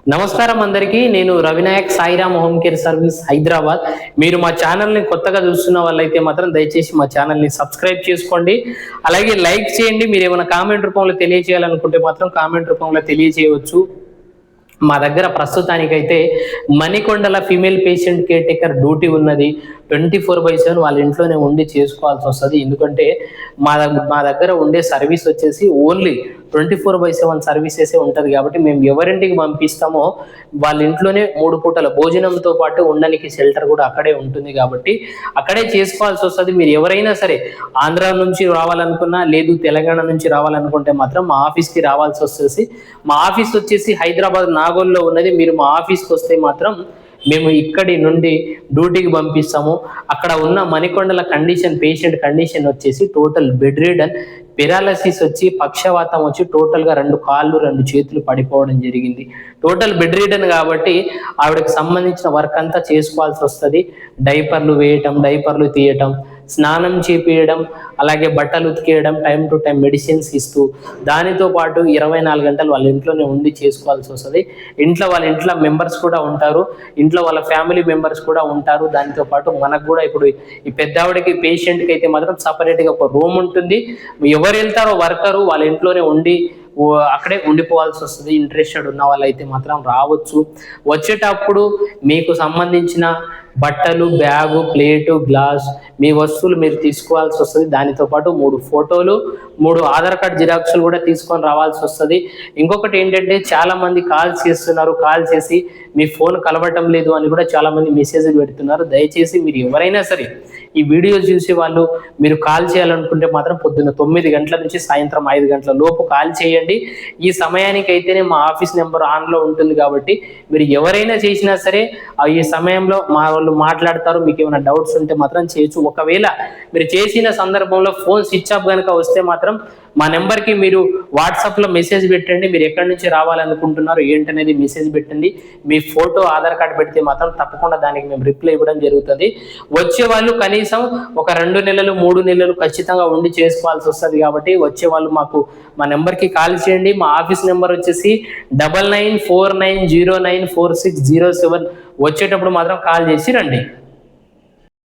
నమస్కారం అందరికీ. నేను Ravinayak Sairam home care service Hyderabad. మీరు మా ఛానల్ని కొత్తగా చూస్తున్న వాళ్ళైతే మాత్రం దయచేసి మా ఛానల్ని సబ్స్క్రైబ్ చేసుకోండి, అలాగే లైక్ చేయండి. మీరు ఏమైనా కామెంట్ రూపంలో తెలియజేయాలనుకుంటే మాత్రం కామెంట్ రూపంలో తెలియజేయవచ్చు. మా దగ్గర ప్రస్తుతానికైతే మణికొండల female patient caretaker duty ఉన్నది. 24/7 వాళ్ళ ఇంట్లోనే ఉండి చేసుకోవాల్సి వస్తుంది. ఎందుకంటే మా దగ్గర ఉండే సర్వీస్ వచ్చేసి ఓన్లీ 24/7 సర్వీసెస్ ఉంటుంది. కాబట్టి మేము ఎవరింటికి పంపిస్తామో వాళ్ళ ఇంట్లోనే 3 పూటల భోజనంతో పాటు ఉండడానికి షెల్టర్ కూడా అక్కడే ఉంటుంది. కాబట్టి అక్కడే చేసుకోవాల్సి వస్తుంది. మీరు ఎవరైనా సరే ఆంధ్ర నుంచి రావాలనుకున్నా, లేదు తెలంగాణ నుంచి రావాలనుకుంటే మాత్రం మా ఆఫీస్కి రావాల్సి వస్తుంది. మా ఆఫీస్ వచ్చేసి హైదరాబాద్ నాగోల్లో ఉన్నది. మీరు మా ఆఫీస్కి వస్తే మాత్రం మేము ఇక్కడి నుండి డ్యూటీకి పంపిస్తాము. అక్కడ ఉన్న మణికొండల పేషెంట్ కండిషన్ వచ్చేసి టోటల్ బెడ్ రిడన్, పెరాలసిస్ వచ్చి, పక్షవాతం వచ్చి, టోటల్గా 2 కాళ్ళు 2 చేతులు పడిపోవడం జరిగింది. టోటల్ బెడ్ రిడన్ కాబట్టి ఆవిడకి సంబంధించిన వర్క్ అంతా చేసుకోవాల్సి వస్తుంది. డైపర్లు వేయటం, డైపర్లు తీయటం, స్నానం చేపియడం, అలాగే బట్టలు ఉతికేయడం, టైం టు టైం మెడిసిన్స్ ఇస్తూ, దానితో పాటు 24 గంటలు వాళ్ళ ఇంట్లోనే ఉండి చేసుకోవాల్సి వస్తుంది. వాళ్ళ ఇంట్లో మెంబర్స్ కూడా ఉంటారు, ఇంట్లో వాళ్ళ ఫ్యామిలీ మెంబర్స్ కూడా ఉంటారు. దానితో పాటు మనకు కూడా ఇప్పుడు ఈ పెద్దవాడికి పేషెంట్కి అయితే మాత్రం సపరేట్గా ఒక రూమ్ ఉంటుంది. ఎవరు వెళ్తారో వర్కరు వాళ్ళ ఇంట్లోనే ఉండి అక్కడే ఉండిపోవాల్సి వస్తుంది. ఇంట్రెస్టెడ్ ఉన్న వాళ్ళైతే మాత్రం రావచ్చు. వచ్చేటప్పుడు మీకు సంబంధించిన బట్టలు, బ్యాగు, ప్లేటు, గ్లాస్, మీ వస్తువులు మీరు తీసుకోవాల్సి వస్తుంది. దానితో పాటు 3 ఫోటోలు, 3 ఆధార్ కార్డ్ జిరాక్స్లు కూడా తీసుకొని రావాల్సి వస్తుంది. ఇంకొకటి ఏంటంటే చాలా మంది కాల్ చేస్తున్నారు, కాల్ చేసి మీ ఫోన్ కలవటం లేదు అని కూడా చాలా మంది మెసేజ్లు పెడుతున్నారు. దయచేసి మీరు ఎవరైనా సరే ఈ వీడియో చూసి వాళ్ళు మీరు కాల్ చేయాలనుకుంటే మాత్రం పొద్దున్న 9 గంటల నుంచి సాయంత్రం 5 గంటల లోపు కాల్ చేయండి. ఈ సమయానికి అయితేనే మా ఆఫీస్ నెంబర్ ఆన్లో ఉంటుంది. కాబట్టి మీరు ఎవరైనా చేసినా సరే ఈ సమయంలో మా వాళ్ళు మాట్లాడతారు. మీకు ఏమైనా డౌట్స్ ఉంటే మాత్రం చేయొచ్చు. ఒకవేళ మీరు చేసిన సందర్భంలో ఫోన్ స్విచ్ ఆఫ్ కనుక వస్తే మాత్రం మా నెంబర్కి మీరు వాట్సాప్లో మెసేజ్ పెట్టండి. మీరు ఎక్కడి నుంచి రావాలనుకుంటున్నారు ఏంటనేది మెసేజ్ పెట్టండి. మీ ఫోటో, ఆధార్ కార్డు పెడితే మాత్రం తప్పకుండా దానికి మేము రిప్లై ఇవ్వడం జరుగుతుంది. వచ్చే వాళ్ళు కనీసం ఒక 2 నెలలు 3 నెలలు ఖచ్చితంగా ఉండి చేసుకోవాల్సి వస్తుంది. కాబట్టి వచ్చే వాళ్ళు మా నెంబర్కి కాల్ చేయండి. మా ఆఫీస్ నెంబర్ వచ్చేసి 9949094607. వచ్చేటప్పుడు మాత్రం కాల్ చేసి రండి.